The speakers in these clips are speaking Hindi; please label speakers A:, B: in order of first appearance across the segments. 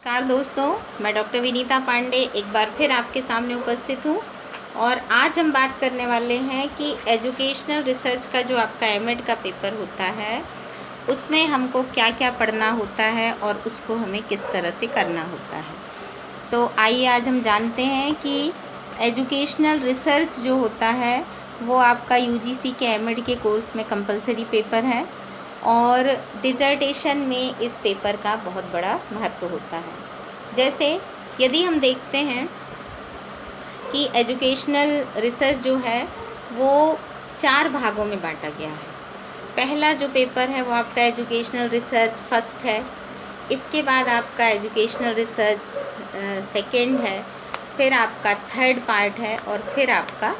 A: नमस्कार दोस्तों, मैं डॉक्टर विनीता पांडे एक बार फिर आपके सामने उपस्थित हूँ। और आज हम बात करने वाले हैं कि एजुकेशनल रिसर्च का जो आपका एमएड का पेपर होता है उसमें हमको क्या क्या पढ़ना होता है और उसको हमें किस तरह से करना होता है। तो आइए आज हम जानते हैं कि एजुकेशनल रिसर्च जो होता है वो आपका यूजीसी के एमएड के कोर्स में कंपलसरी पेपर है और डिसर्टेशन में इस पेपर का बहुत बड़ा महत्व होता है। जैसे यदि हम देखते हैं कि एजुकेशनल रिसर्च जो है वो 4 भागों में बांटा गया है। पहला जो पेपर है वो आपका एजुकेशनल रिसर्च फर्स्ट है, इसके बाद आपका एजुकेशनल रिसर्च सेकंड है, फिर आपका थर्ड पार्ट है और फिर आपका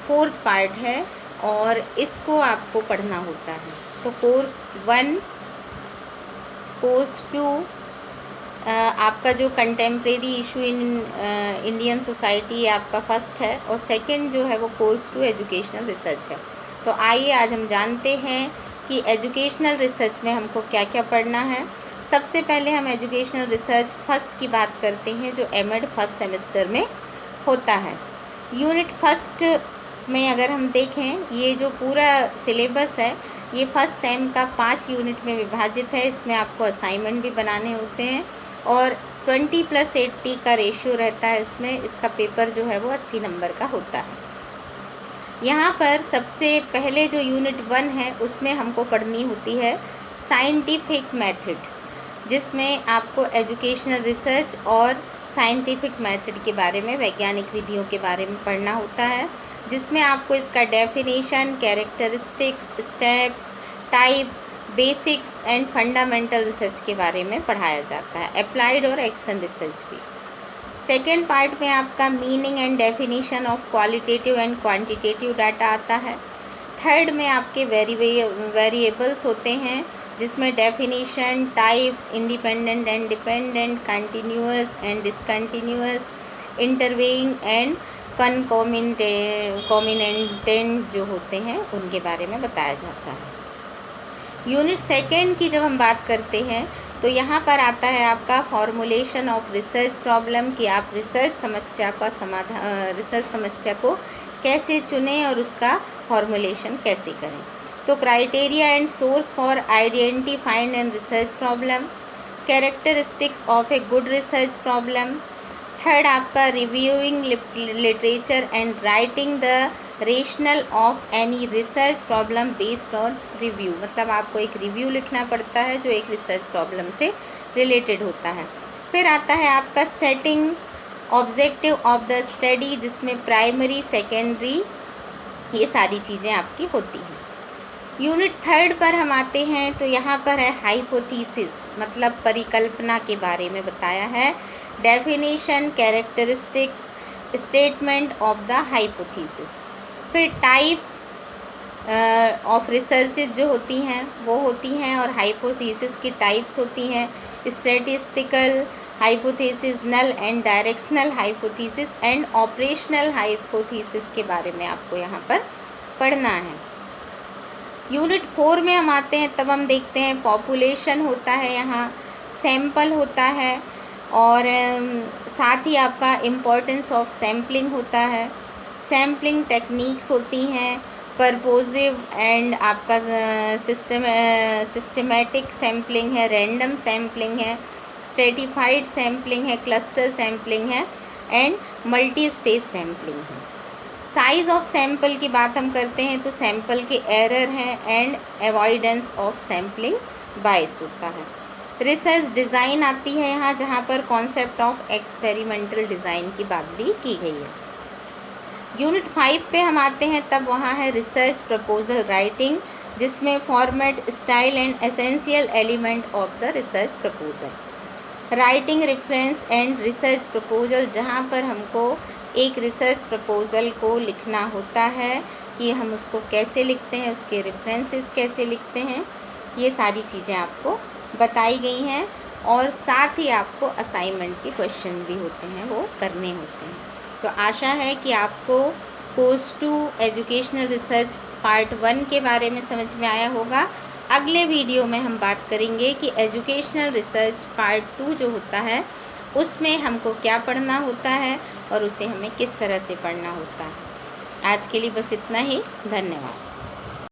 A: फोर्थ पार्ट है और इसको आपको पढ़ना होता है। तो कोर्स 1, कोर्स 2 आपका जो contemporary issue in Indian society आपका फर्स्ट है और सेकंड जो है वो कोर्स 2 एजुकेशनल रिसर्च है। तो आइए आज हम जानते हैं कि एजुकेशनल रिसर्च में हमको क्या क्या पढ़ना है। सबसे पहले हम एजुकेशनल रिसर्च फर्स्ट की बात करते हैं जो एमएड फर्स्ट सेमेस्टर में होता है। यूनिट फर्स्ट में अगर हम देखें, ये जो पूरा सिलेबस है ये फर्स्ट सेम का 5 यूनिट में विभाजित है। इसमें आपको असाइनमेंट भी बनाने होते हैं और 20+80 का रेशियो रहता है। इसमें इसका पेपर जो है वो 80 नंबर का होता है। यहाँ पर सबसे पहले जो यूनिट 1 है उसमें हमको पढ़नी होती है साइंटिफिक मेथड, जिसमें आपको एजुकेशनल रिसर्च और साइंटिफिक मेथड के बारे में, वैज्ञानिक विधियों के बारे में पढ़ना होता है, जिसमें आपको इसका definition, characteristics, steps, type, basics and fundamental research के बारे में पढ़ाया जाता है, अप्लाइड और एक्शन रिसर्च भी। सेकेंड पार्ट में आपका meaning and definition of qualitative and quantitative data आता है। थर्ड में आपके वेरिएबल्स होते हैं, जिसमें definition, types, independent and dependent, continuous and discontinuous, intervening and concomitant जो होते हैं उनके बारे में बताया जाता है। यूनिट सेकेंड की जब हम बात करते हैं तो यहाँ पर आता है आपका फॉर्मुलेशन ऑफ रिसर्च प्रॉब्लम, कि आप रिसर्च समस्या को कैसे चुनें और उसका फॉर्मुलेशन कैसे करें। तो criteria and source for identifying and research problem, characteristics of a good research problem. Third आपका reviewing literature and writing the rationale of any research problem based on review, मतलब आपको एक रिव्यू लिखना पड़ता है जो एक रिसर्च प्रॉब्लम से रिलेटेड होता है। फिर आता है आपका setting objective of the study, जिसमें प्राइमरी, सेकेंडरी, ये सारी चीज़ें आपकी होती हैं। यूनिट थर्ड पर हम आते हैं तो यहाँ पर है हाइपोथीसिस, मतलब परिकल्पना के बारे में बताया है, definition, characteristics, statement of the hypothesis. फिर टाइप ऑफ रिसर्चेज जो होती हैं वो होती हैं और हाइपोथीसिस की टाइप्स होती हैं, statistical hypothesis, null and directional hypothesis and operational hypothesis के बारे में आपको यहाँ पर पढ़ना है। यूनिट 4 में हम आते हैं तब हम देखते हैं पॉपुलेशन होता है, यहाँ सैंपल होता है और साथ ही आपका इम्पोर्टेंस ऑफ सैम्पलिंग होता है, सैम्पलिंग टेक्निक्स होती हैं, परपोजिव एंड आपका सिस्टमेटिक सैम्पलिंग है, रैंडम सैम्पलिंग है, स्ट्रेटिफाइड सैम्पलिंग है, क्लस्टर सैम्पलिंग है एंड मल्टी स्टेज सैम्पलिंग है। साइज़ ऑफ सैंपल की बात हम करते हैं तो सैंपल के एरर हैं एंड अवॉइडेंस ऑफ सैम्पलिंग बायस होता है। रिसर्च डिज़ाइन आती है यहाँ, जहाँ पर कॉन्सेप्ट ऑफ एक्सपेरिमेंटल डिज़ाइन की बात भी की गई है। यूनिट 5 पे हम आते हैं तब वहाँ है रिसर्च प्रपोजल राइटिंग, जिसमें format, style and essential element of the research proposal. Writing reference and research proposal, जहाँ पर हमको एक रिसर्च प्रपोजल को लिखना होता है कि हम उसको कैसे लिखते हैं, उसके रेफरेंसेस कैसे लिखते हैं, ये सारी चीज़ें आपको बताई गई हैं और साथ ही आपको असाइनमेंट के क्वेश्चन भी होते हैं वो करने होते हैं। तो आशा है कि आपको कोर्स 2 एजुकेशनल रिसर्च पार्ट 1 के बारे में समझ में आया होगा। अगले वीडियो में हम बात करेंगे कि एजुकेशनल रिसर्च पार्ट 2 जो होता है उसमें हमको क्या पढ़ना होता है और उसे हमें किस तरह से पढ़ना होता है। आज के लिए बस इतना ही। धन्यवाद।